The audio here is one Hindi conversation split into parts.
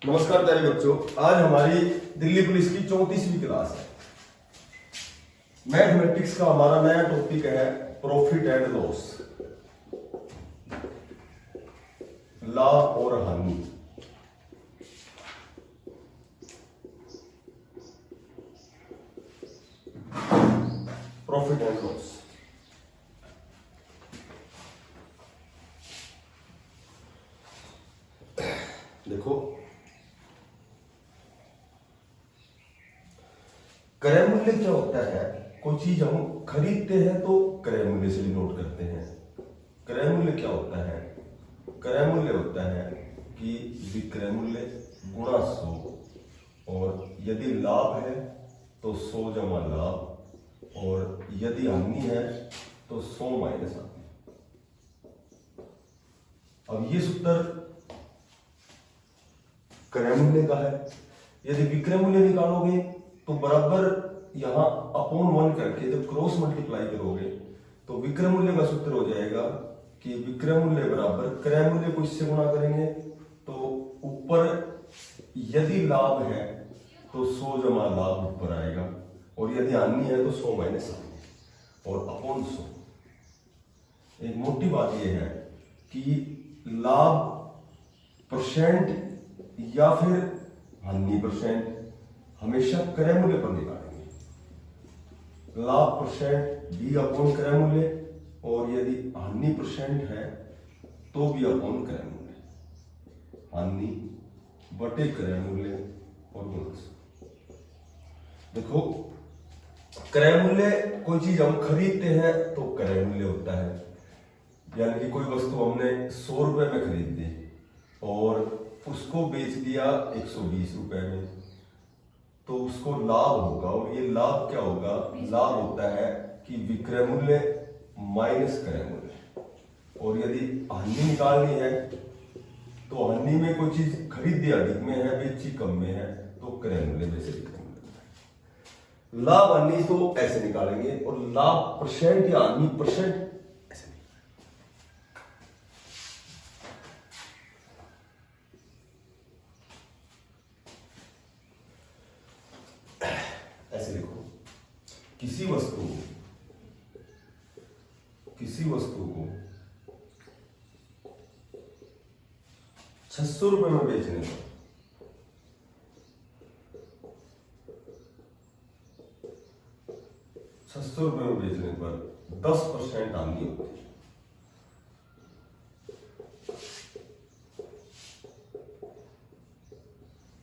नमस्कार प्यारे बच्चों, आज हमारी दिल्ली पुलिस की 34वीं क्लास है। मैथमेटिक्स का हमारा नया टॉपिक है प्रॉफिट एंड लॉस, लाभ और हानि। Profit and loss. देखो, क्रय मूल्य क्या होता है? कोई चीज हम खरीदते हैं तो क्रय मूल्य से डिनोट करते हैं। क्रय मूल्य क्या होता है? क्रय मूल्य होता है कि विक्रय मूल्य गुणा 100, और यदि लाभ है तो 100 जमा लाभ, और यदि हानि है तो 100 माइनस हानि। अब ये सूत्र क्रय मूल्य का है। यदि विक्रय मूल्य निकालोगे तो बराबर यहां अपॉन 1 करके जब क्रॉस मल्टीप्लाई करोगे तो विक्रय मूल्य का सूत्र हो जाएगा कि विक्रय मूल्य बराबर क्रय मूल्य को इससे गुणा करेंगे तो ऊपर यदि लाभ है तो 100 जमा लाभ ऊपर आएगा, और यदि हानि है तो 100 माइनस हानि, और अपॉन 100। एक मोटी बात यह है कि लाभ परसेंट या फिर हानि परसेंट हमेशा क्रय मूल्य पर निकालेंगे। लाभ परसेंट भी अपॉन क्रय मूल्य, और यदि हानि परसेंट है तो भी अपॉन क्रय मूल्य। हानि बटे क्रय मूल्य और गुणा 100। देखो, क्रय मूल्य कोई चीज हम खरीदते हैं तो क्रय मूल्य होता है, यानी कि कोई वस्तु हमने 100 रुपए में खरीद दी और उसको बेच दिया 120 रुपए में, तो उसको लाभ होगा। और ये लाभ क्या होगा? लाभ होता है कि विक्रय मूल्य माइनस क्रय मूल्य। और यदि हानि निकालनी है तो हानि में कोई चीज खरीदी अधिक में है, बेची कम में है, तो क्रय मूल्य में से विक्रय मूल्य। लाभ हानि तो ऐसे निकालेंगे, और लाभ परसेंट या हानि परसेंट ऐसे ऐसे लिखो। किसी वस्तु को 600 रुपए में बेचने पर 600 रुपए में बेचने पर 10% हानि होती है।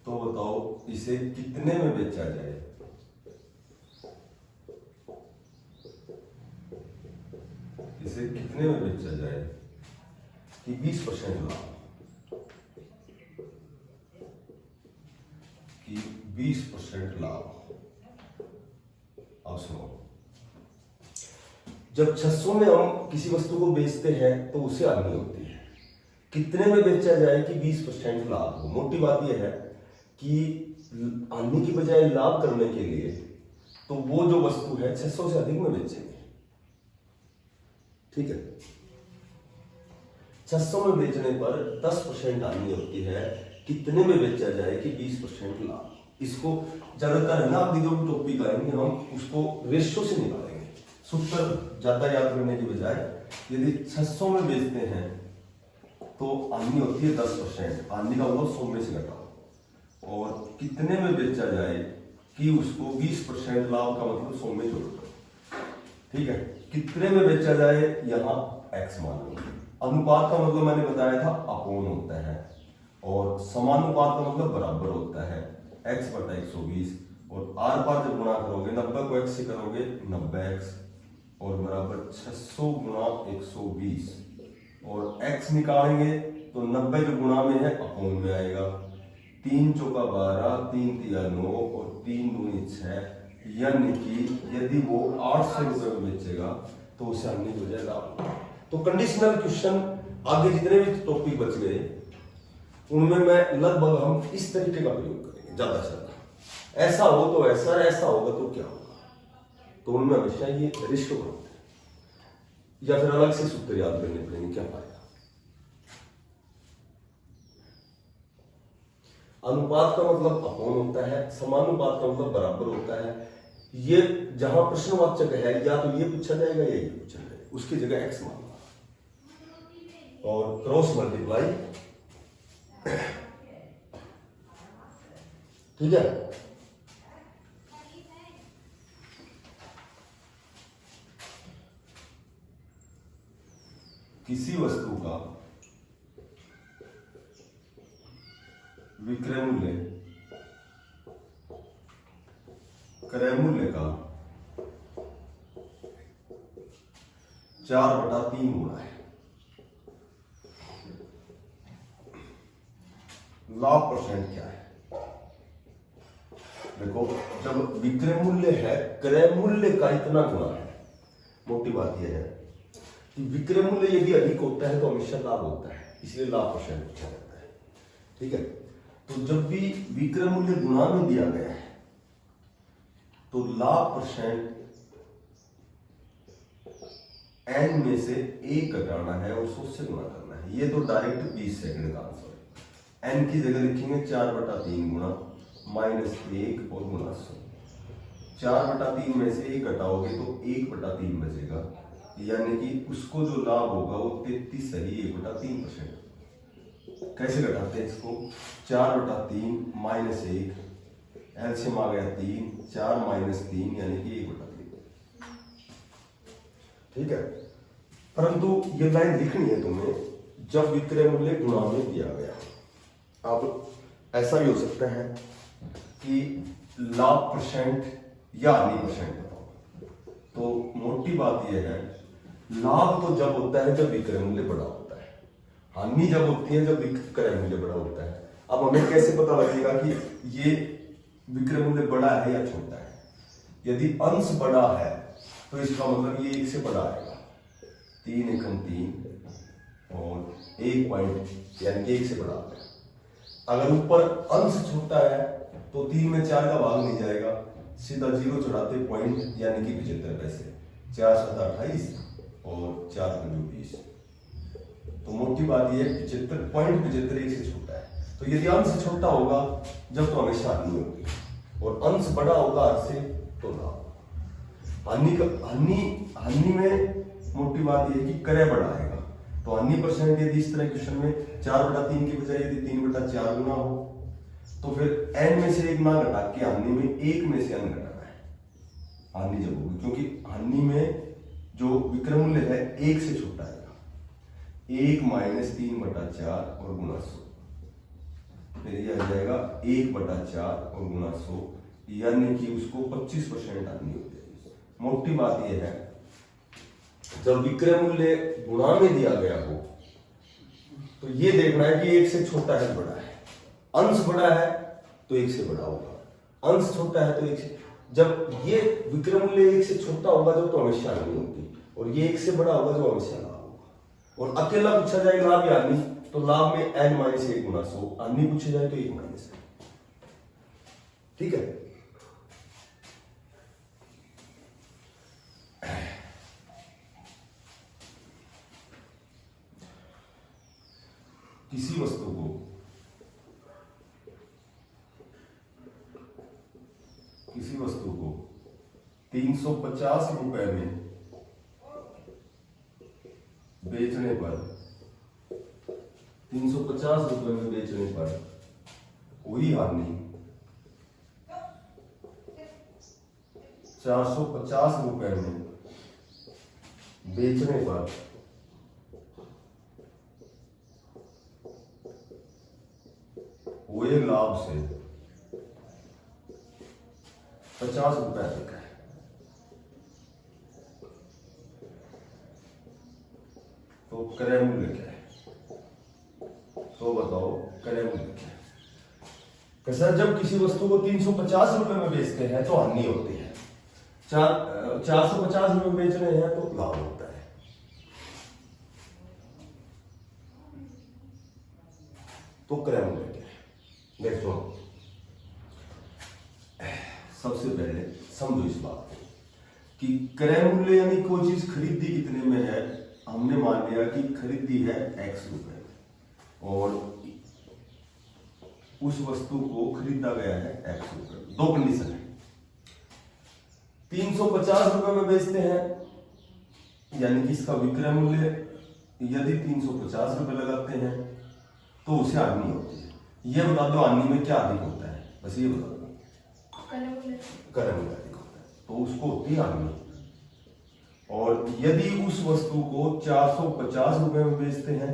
तो बताओ इसे कितने में बेचा जाए? इसे कितने में बेचा जाए कि 20% लाभ, कि 20% लाभ। अब सुनो, जब 600 में हम किसी वस्तु को बेचते हैं तो उसे हानि होती है। कितने में बेचा जाए कि 20% लाभ हो? मोटी बात यह है कि हानि की बजाय लाभ करने के लिए तो वो जो वस्तु है 600 से अधिक में बेचेंगे। ठीक है, 600 में बेचने पर 10% हानि होती है। कितने में बेचा जाए कि 20% लाभ। इसको ज्यादातर है ना, अभी जो टॉपिक आएंगे हम उसको रेशियो से निकालेंगे, सूत्र ज्यादा याद करने की बजाय। यदि 600 में बेचते हैं तो हानि होती है 10%। हानि का मतलब 100 में से घटाओ, और कितने में बेचा जाए कि उसको 20% लाभ का मतलब 100 में जोड़ दो। ठीक है, कितने में बेचा जाए यहां x मान लो। अनुपात का मतलब मैंने बताया था अपॉन होता है, और समानुपात का मतलब बराबर होता है x बटा 120। और आर पार जब गुणा करोगे 90 को x से करोगे 90x, और बराबर 600 गुणा 120, और x निकालेंगे तो 90 जो गुणा में है अपॉन में आएगा। 3 चौका 12, 3 तिया 9, और 3 दूनी 6, यानी कि यदि वो 800 रुपए में बेचेगा तो उसे हानि हो जाएगा। तो कंडीशनल क्वेश्चन आगे जितने भी टॉपिक बच गए उनमें मैं लगभग हम इस तरीके का प्रयोग करेंगे, ज्यादा से ज्यादा। ऐसा हो तो ऐसा, ऐसा होगा तो क्या होगा, तो उनमें हमेशा ये रेशियो होता है, या फिर अलग से सूत्र याद करने पड़ेंगे, क्या फायदा। अनुपात का मतलब अपोन होता है, समानुपात का मतलब बराबर होता है। ये जहां प्रश्नवाचक है या तो ये पूछा जाएगा या ये पूछा जाएगा, उसकी जगह एक्स मानना। और क्रॉस मल्टीप्लाई, ठीक है। किसी वस्तु का विक्रय मूल्य क्रय मूल्य का 4/3 गुना है। लाभ परसेंट क्या है? देखो, जब विक्रय मूल्य है क्रय मूल्य का इतना गुना है, मोटी बात यह है कि विक्रय मूल्य यदि अधिक होता है तो हमेशा लाभ होता है, इसलिए लाभ परसेंट पूछा जाता है, ठीक है। तो जब भी विक्रय मूल्य गुणा में दिया गया है तो लाभ परसेंट n में से 1 घटाना है और 100 से गुणा करना है। ये तो डायरेक्ट 20 सेकंड का आंसर है। n की जगह लिखेंगे 4/3 गुणा -1 और गुणा 100। 4/3 में से 1 घटाओगे तो 1/3 बचेगा, यानी कि उसको जो लाभ होगा वो 33 सही 1/3%। कैसे घटाते हैं इसको? 4/3 -1, एलसीएम आ गया 3, 4 - 3 यानी कि 1/3, ठीक है। परंतु ये लाइन लिखनी है तुम्हें जब विक्रय मूल्य गुणा में दिया गया। अब ऐसा भी हो सकता है कि लाभ परसेंट या हानि परसेंट बताओ। तो मोटी बात यह है, लाभ तो जब होता है जब विक्रय मूल्य बड़ा होता है, हानि जब होती है जब विक्रय मूल्य बड़ा होता है। अब हमें कैसे पता लगेगा कि ये विक्रय मूल्य बड़ा है या छोटा है? यदि अंश बड़ा है तो इसका मतलब ये 1 से बड़ा आएगा, 3 एकम 3 और 1 पॉइंट यानी कि 1 से बड़ा आएगा। अगर ऊपर अंश छोटा है तो 3 में 4 का भाग नहीं जाएगा, सीधा 0 चढ़ाते पॉइंट यानी कि 75 पैसे, 4 × 7 = 28 और 4 × 20। तो मोटी बात यह है 75.75 1 से छोटा है। तो यदि अंश छोटा होगा जब तो हमेशा हानि होगी, और अंश बड़ा होगा हर से तो लाभ। हानि में मोटी बात यह है कि क्रय बड़ा आएगा। तो हानि परसेंट यदि इस तरह क्वेश्चन में 4/3 की बजाय यदि 3/4 गुना हो तो फिर n में से 1 ना घटा के हानि में 1 में से n घटाना है, हानि जब होगी, क्योंकि हानि में जो विक्रय मूल्य है 1 से छोटा आएगा। 1 - 3/4 और गुणा 100, फिर यह आ जाएगा 1/4 और गुणा 100, यानी कि उसको 25% हानि हो जाएगी। मोटी बात यह है जब विक्रय मूल्य गुणा में दिया गया हो तो ये देखना है कि 1 से छोटा है बड़ा है। अंश बड़ा है तो 1 से बड़ा होगा, अंश छोटा है तो 1 से, जब ये विक्रय मूल्य 1 से छोटा होगा जब तो हमेशा हानि होगी, और ये 1 से बड़ा होगा जो हमेशा लाभ होगा। और अकेला पूछा जाए लाभ या हानि तो लाभ में n - 1 गुणा 100, हानि पूछी जाए तो 1 - 1, ठीक है। किसी वस्तु को किसी वस्तु को 350 रुपए में बेचने पर 350 रुपए में बेचने पर हुई हानि 450 रुपए में बेचने पर हुए लाभ से 50 रुपए अधिक है। तो क्रय मूल्य क्या है? तो बताओ क्रय मूल्य क्या है? कैसा, जब किसी वस्तु को 350 रुपए में बेचते हैं तो हानि होती है, 450 रुपए बेच रहे हैं तो लाभ होता है। तो क्रय मूल्य क्या है? देखो, सबसे पहले समझो इस बात को कि क्रय मूल्य यानी कोई चीज खरीदी कितने में है। हमने मान लिया कि खरीदी है x रुपए और उस वस्तु को खरीदा गया है x रुपए। दो कंडीशन है, 350 रुपए में बेचते हैं, यानी कि इसका विक्रय मूल्य यदि 350 रुपए लगाते हैं तो उसे हानि होती है। ये बता दो हानि में क्या अधिक होता है, बस ये बता दो। क्रय मूल्य अधिक होता है तो उसको होती है हानि। और यदि उस वस्तु को 450 रुपए में बेचते हैं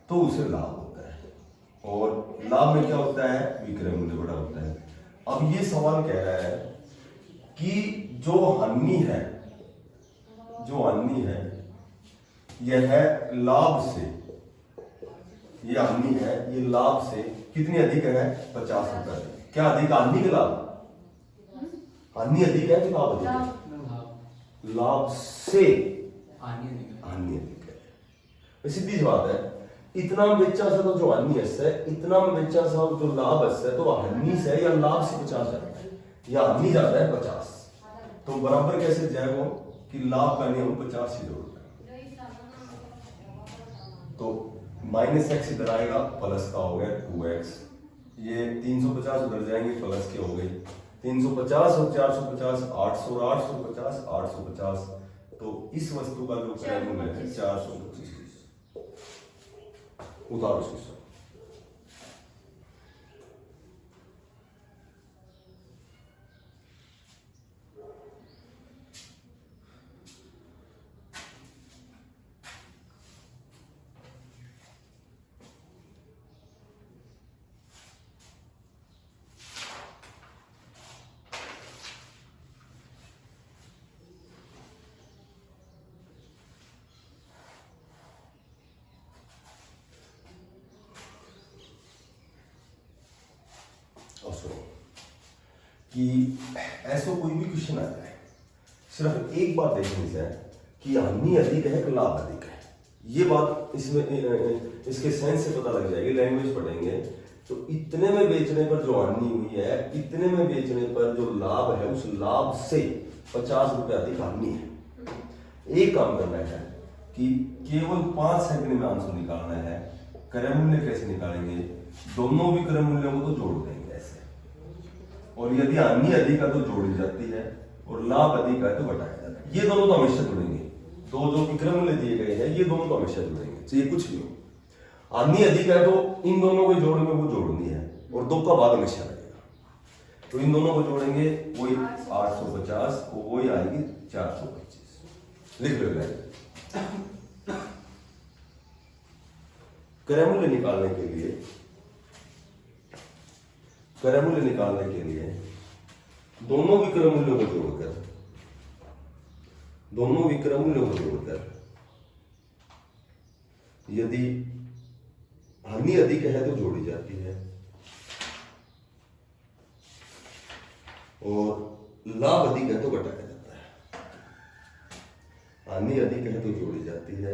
तो उसे लाभ होता है, और लाभ में क्या होता है, विक्रय मूल्य बड़ा होता है। अब ये सवाल कह रहा है कि जो हानि है, जो हानि है यह है लाभ से, ये हानि है ये लाभ से कितनी अधिक है, 50 रुपए अधिक। क्या अधिक, हानि के लाभ? हानि अधिक है कि लाभ अधिक है? लाभ से हानि अधिक है। सीधी सी बात है, इतना में बेचा से तो जो हानि है, इतना में बेचा से जो लाभ है, तो हानि से या लाभ से 50 जाता है, या हानि जाता है 50। तो बराबर कैसे जाएगा कि लाभ का नियम 50 ही जोड़ता है, तो -x इधर आएगा, प्लस का हो गया 2x, ये 350 उधर जाएंगे, प्लस के हो गई 350 और 450 800 और 850 850। तो इस वस्तु का जो क्रय मूल्य है 425। उतारो इसको। कि ऐसा कोई भी क्वेश्चन आ जाए, सिर्फ एक बात देखने से कि हानि अधिक है कि लाभ अधिक है, ये बात इसमें इसके सेंस से पता लग जाएगी। लैंग्वेज पढ़ेंगे तो इतने में बेचने पर जो हानि हुई है, इतने में बेचने पर जो लाभ है, उस लाभ से 50 रुपए अधिक हानि है। एक काम करना है कि केवल 5 सेकंड में आंसर निकालना है। क्रय मूल्य कैसे निकालेंगे, दोनों भी क्रय मूल्यों को तो जोड़ देंगे ऐसे, और यदि हानि अधिक है तो जोड़ी जाती है, और लाभ अधिक है तो घटाया जाता है। ये दोनों तो हमेशा जुड़ेंगे, दो जो विक्रय मूल्य दिए गए हैं ये दोनों तो हमेशा जुड़ेंगे, चाहे कुछ भी हो। हानि अधिक है तो इन दोनों को जोड़ में वो जोड़नी है, और दो का भाग हमेशा लगेगा, तो इन दोनों को जोड़ेंगे वही 850 और वही आएगी 425। लिख लो क्रय मूल्य निकालने के लिए, क्रय मूल्य निकालने के लिए दोनों विक्रय मूल्यों को जोड़कर, दोनों विक्रय मूल्यों को जोड़कर यदि हानि अधिक है तो जोड़ी जाती है, और लाभ अधिक है तो घटाया जाता है। हानि अधिक है तो जोड़ी जाती है,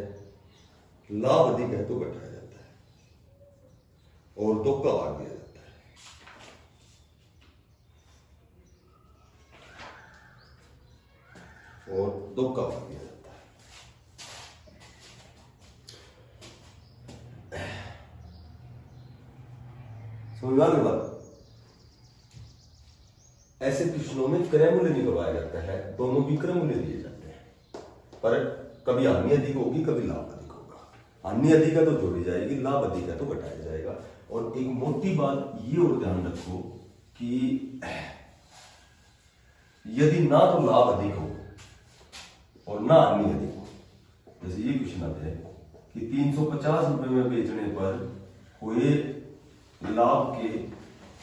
लाभ अधिक है तो घटाया जाता है, और दो का भाग दिया जाता है। और दो का भाग दिया जाता है। समझ में बात? ऐसे प्रश्नों में क्रय मूल्य निकलवाया जाता है, दोनों विक्रय मूल्य दिए जाते हैं, पर कभी हानि अधिक होगी कभी लाभ अधिक होगा। हानि अधिक है तो जोड़ी जाएगी, लाभ अधिक है तो घटाया जाएगा। और एक मोटी बात ये और ध्यान रखो कि यदि ना तो लाभ अधिक हो और ना हानि अधिक हो, जैसे ये क्वेश्चन आता है कि 350 रुपए में बेचने पर हुए लाभ के,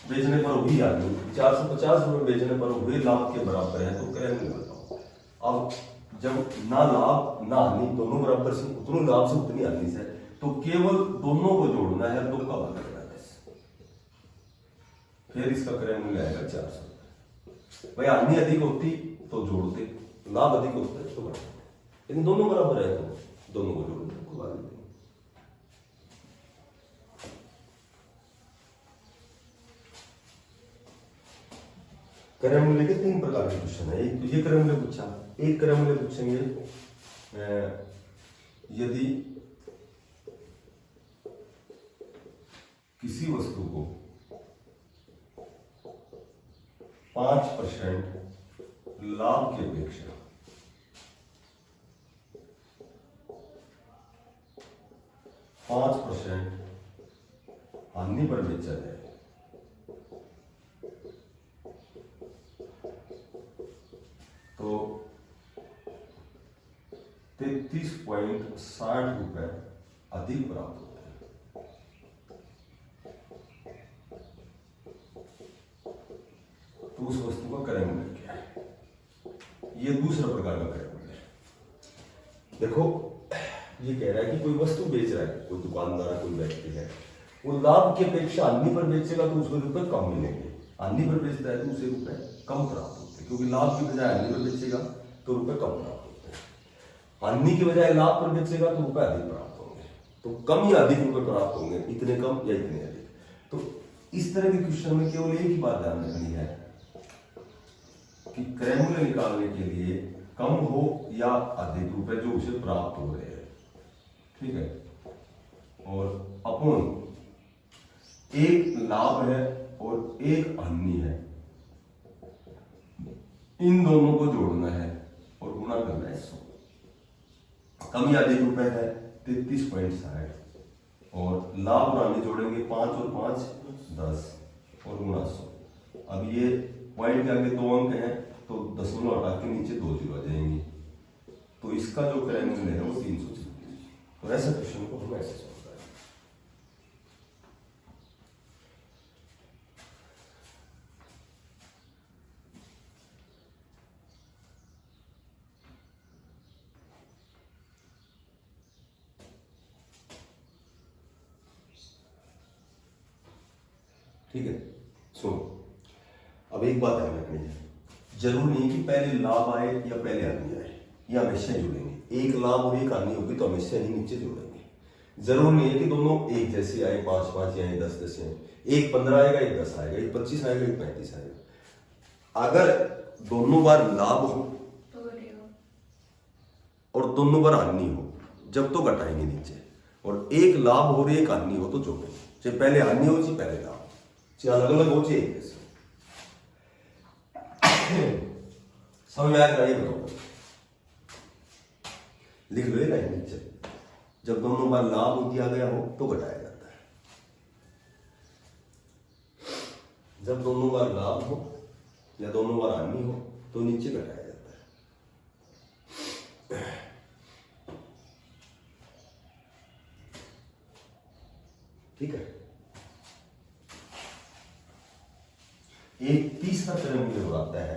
बेचने पर हुई हानि 450 रुपए बेचने पर हुए लाभ के बराबर है, तो क्रय मूल्य बताओ। अब जब ना लाभ ना हानि दोनों बराबर से, उतने लाभ से उतनी हानि से, तो केवल दोनों को जोड़ना है, दो का भाग करना है, फिर इसका क्रय मूल्य आएगा 400। भाई हानि अधिक होती तो जोड़ते, लाभ अधिक होता है तो घटाते, लेकिन दोनों बराबर है तो दोनों को जोड़ते को भाग देते। क्रय मूल्य के 3 प्रकार के क्वेश्चन है। एक तो ये क्रय मूल्य पूछा, एक क्रय मूल्य पूछेंगे यदि किसी वस्तु को 5% लाभ की अपेक्षा 5% हानि पर बेचा जाए तो 33.60 रुपए अधिक प्राप्त होते हैं। तो उस वस्तु का क्रय मूल्य क्या है? ये दूसरा प्रकार का क्रय मूल्य है। देखो ये कह रहा है कि कोई वस्तु बेच रहा है, कोई दुकानदार, कोई व्यक्ति है, वो लाभ की अपेक्षा हानि पर बेचेगा तो उसको रुपए कम मिलेंगे, हानि पर बेचता है तो उसे रुपए कम प्राप्त होते हैं, क्योंकि लाभ की बजाय हानि पर बेचेगा तो रुपए कम प्राप्त होते हैं, हानि की बजाय लाभ पर बेचेगा तो रुपए अधिक प्राप्त होंगे। तो कम या अधिक रुपए प्राप्त होंगे, इतने कम या इतने अधिक। तो इस तरह के क्वेश्चन में केवल एक ही बात ध्यान रखनी है कि क्रय मूल्य निकालने के लिए कम हो या अधिक रुपए जो उसे प्राप्त हो रहे हैं, ठीक है, और अपूर्ण एक लाभ है और एक हानि है, इन दोनों को जोड़ना है और गुणा करना है 100। कम या अधिक रुपए है 33.60 और लाभ और हानि जोड़ेंगे 5 और 5 10 और गुणा 100। अब ये पॉइंट के आगे 2 अंक हैं तो दशमलव हटा के नीचे 2 जीरो आ जाएंगे, तो इसका जो क्रय मूल्य है वो 336। तो ऐसे क्वेश्चन को हम ऐसे सोचते हैं। ठीक है, सुनो अब एक बात ध्यान रखनी है, जरूर नहीं कि पहले लाभ आए या पहले हानि आए, ये हमेशा जुड़ेंगे। एक लाभ और एक हानि होगी तो हमेशा ही नीचे जुड़ेंगे। जरूर नहीं है कि दोनों एक जैसे आए, 5 5 या 10 10 आए, एक 15 आएगा, एक 10 आएगा, एक 25 आएगा, एक 35 आएगा। अगर दोनों बार लाभ हो और दोनों बार हानि हो, जब तो घटाएंगे नीचे, और एक लाभ हो और एक हानि हो तो जोड़ेंगे। चाहे पहले हानि हो चाहे पहले लाभ, चाहे अलग अलग हो चाहे एक जैसे। समझ में आएगा? ये बताओ, लिख लो लाइन नीचे। जब दोनों बार लाभ दिया गया हो तो घटाया जाता है, जब दोनों बार लाभ हो या दोनों बार हानि हो तो नीचे घटाया जाता है। ठीक है, एक तीसरा क्रम ये बताता है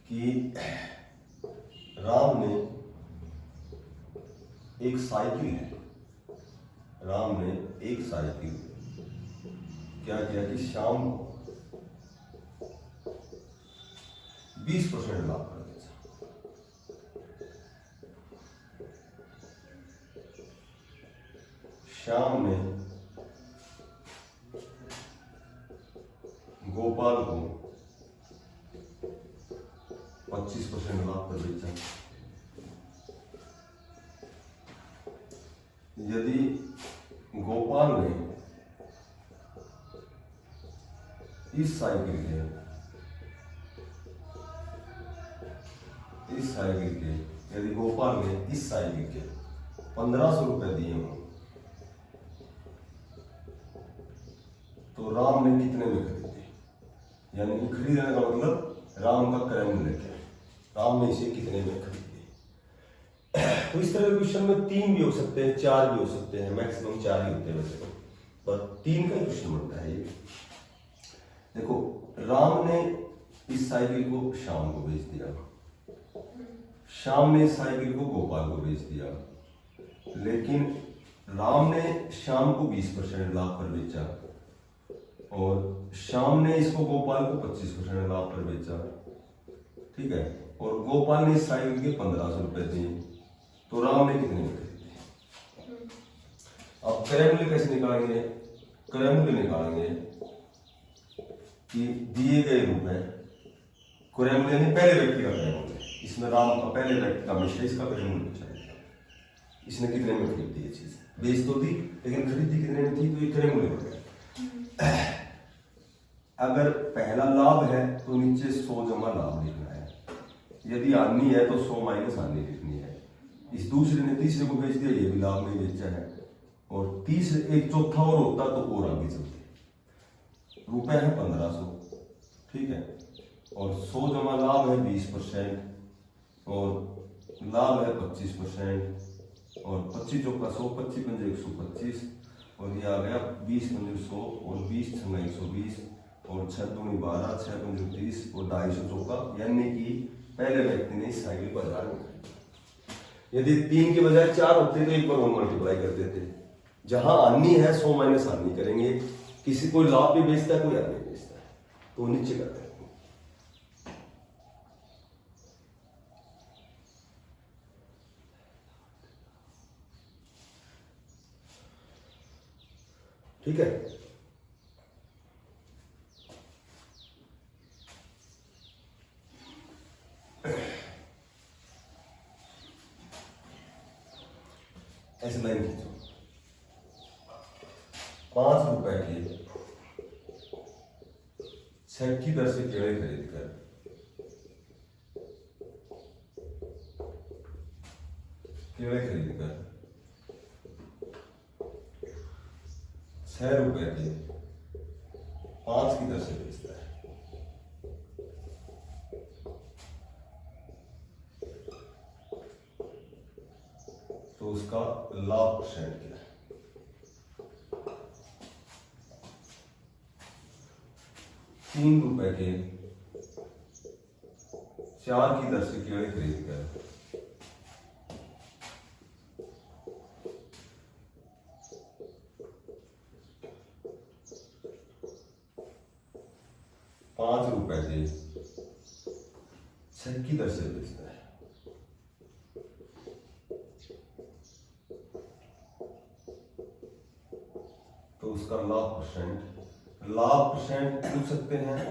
कि राम ने एक साइकिल है, राम ने एक साइकिल क्या किया कि शाम को 20% लाभ कर दिया। शाम ने गोपाल को 25% लाभ पर बेचा। यदि गोपाल ने इस साइकिल के यदि गोपाल ने इस साइकिल के 1500 रुपए दिए हों तो राम ने कितने में खरीदे? यानी कि खरीदने का मतलब राम का क्रय मूल्य क्या है, राम ने इसे कितने में खरीदे। तो इस तरह के क्वेश्चन में 3 भी हो सकते हैं, 4 भी हो सकते हैं, मैक्सिमम 4 ही होते हैं वैसे तो, पर 3 का क्वेश्चन बनता है ये। देखो, राम ने इस साइकिल को शाम को बेच दिया, शाम ने इस साइकिल को गोपाल को बेच दिया, लेकिन राम ने शाम को 20% लाभ पर बेचा और शाम ने इसको गोपाल को 25% लाभ पर बेचा। ठीक है, और गोपाल ने इस साइकिल के 1500 रुपए दिए, तो राम ने कितने में खरीदे? अब क्रय मूल्य कैसे निकालेंगे? क्रय मूल्य निकालेंगे कि दिए गए रुपए, क्रय मूल्य यानी पहले व्यक्ति का क्रय मूल्य, इसमें राम का पहले व्यक्ति का हमेशा इसका क्रय मूल्य चाहिए। इसने कितने में खरीदी ये चीज? बेच तो दी लेकिन खरीदी कितने में थी, तो ये क्रय मूल्य हो गया। अगर पहला लाभ है तो नीचे 100 जमा लाभ लिखना है, यदि हानि है तो 100 माइनस हानि लिखनी है। इस दूसरे ने तीसरे को बेच दिया, ये भी लाभ में बेचा है, और तीसरे एक चौथा और होता तो और आगे चलते। रुपए है 1500, ठीक है, और 100 जमा लाभ है 20%, और लाभ है 25%, और 25 चौका 100, 25 पंजे 125, और ये आ गया 20 पंजे 100, और 20 छंगा 120, और 6 दूनी 12, 6 पंजे 30, और 250 चौका, यानी कि पहले व्यक्ति ने इस साइकिल पर 1000 में। यदि 3 के बजाय 4 होते तो एक बार और मल्टीप्लाई कर देते। जहां हानि है 100 माइनस हानि करेंगे, किसी कोई लाभ भी बेचता है कोई हानि बेचता है, तो नीचे करते हैं। ठीक है, ऐसे लाइन खींचो। 5 रुपए के 6 की दर से केले खरीद कर केले खरीद कर 6 रुपए के 5 की दर से बेचता है, तो उसका लाभ परसेंट क्या है? 3 रुपए के 4 की दर से केले खरीद कर 5 रुपए के 6 की दर से बेचता है, तो उसका लाभ परसेंट पूछ सकते हैं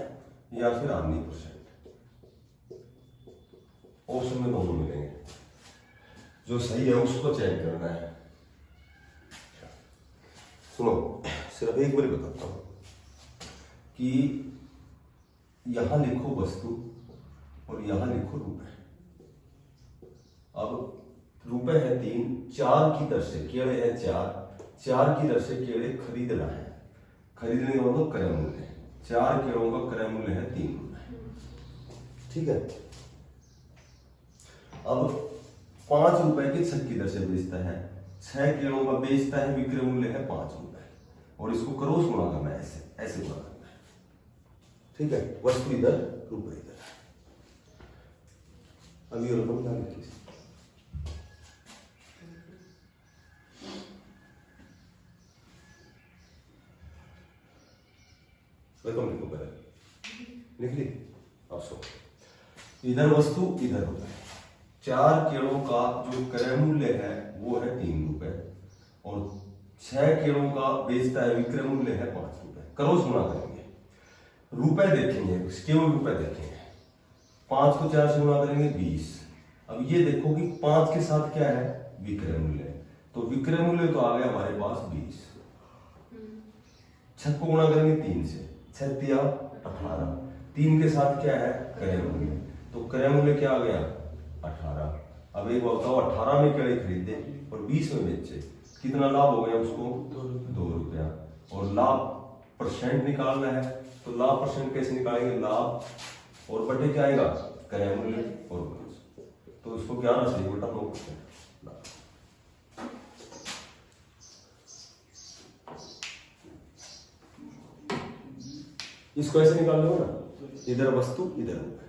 या फिर हानि परसेंट। ऑप्शन में दोनों मिलेंगे, जो सही है उसको चेक करना है। सुनो, सिर्फ एक बार बताता हूं कि यहां लिखो वस्तु और यहां लिखो रुपए। अब रुपए है 3, 4 की दर से केड़े है 4 की दर से केड़े खरीदना है, खरीदने का मतलब क्रय मूल्य है। 4 केड़ों का क्रय मूल्य है 3 रुपए, ठीक है। अब 5 रुपए के 6 की दर से बेचता है, 6 केड़ों का बेचता है, विक्रय मूल्य है 5 रुपए, और इसको क्रॉस गुणा करना है, ऐसे गुणा करना है, ठीक है। वस्तु इधर रुपए इधर। अभी और रकम क्या लिखी? रकम लिखो पहले, लिख ली? अब सो इधर वस्तु इधर रुपए। 4 केड़ों का जो क्रय मूल्य है वो है 3 रुपए, और 6 केड़ों का बेचता है, विक्रय मूल्य है 5 रुपए। क्रॉस गुणा करेंगे, रुपए देखेंगे, केवल रुपए देखेंगे। 5 को 4 से गुणा करेंगे 20। अब ये देखो कि 5 के साथ क्या है, विक्रय मूल्य, तो विक्रय मूल्य तो आ गया हमारे पास 20। 6 को गुणा करेंगे 3 से, 6 तिया 18। 3 के साथ क्या है, क्रय मूल्य, तो क्रय मूल्य क्या आ गया 18। अब एक बताओ, 18 में केड़े खरीदे और 20 में बेचे, कितना लाभ हो गया उसको? 2 रुपया। और लाभ परसेंट निकालना है, तो लाभ परसेंट कैसे निकालेंगे? लाभ और बटे क्या आएगा, क्रय मूल्य और बोनस, तो इसको 11 से उल्टा 9%। इसको ऐसे निकाल लो ना, इधर वस्तु इधर रुपए।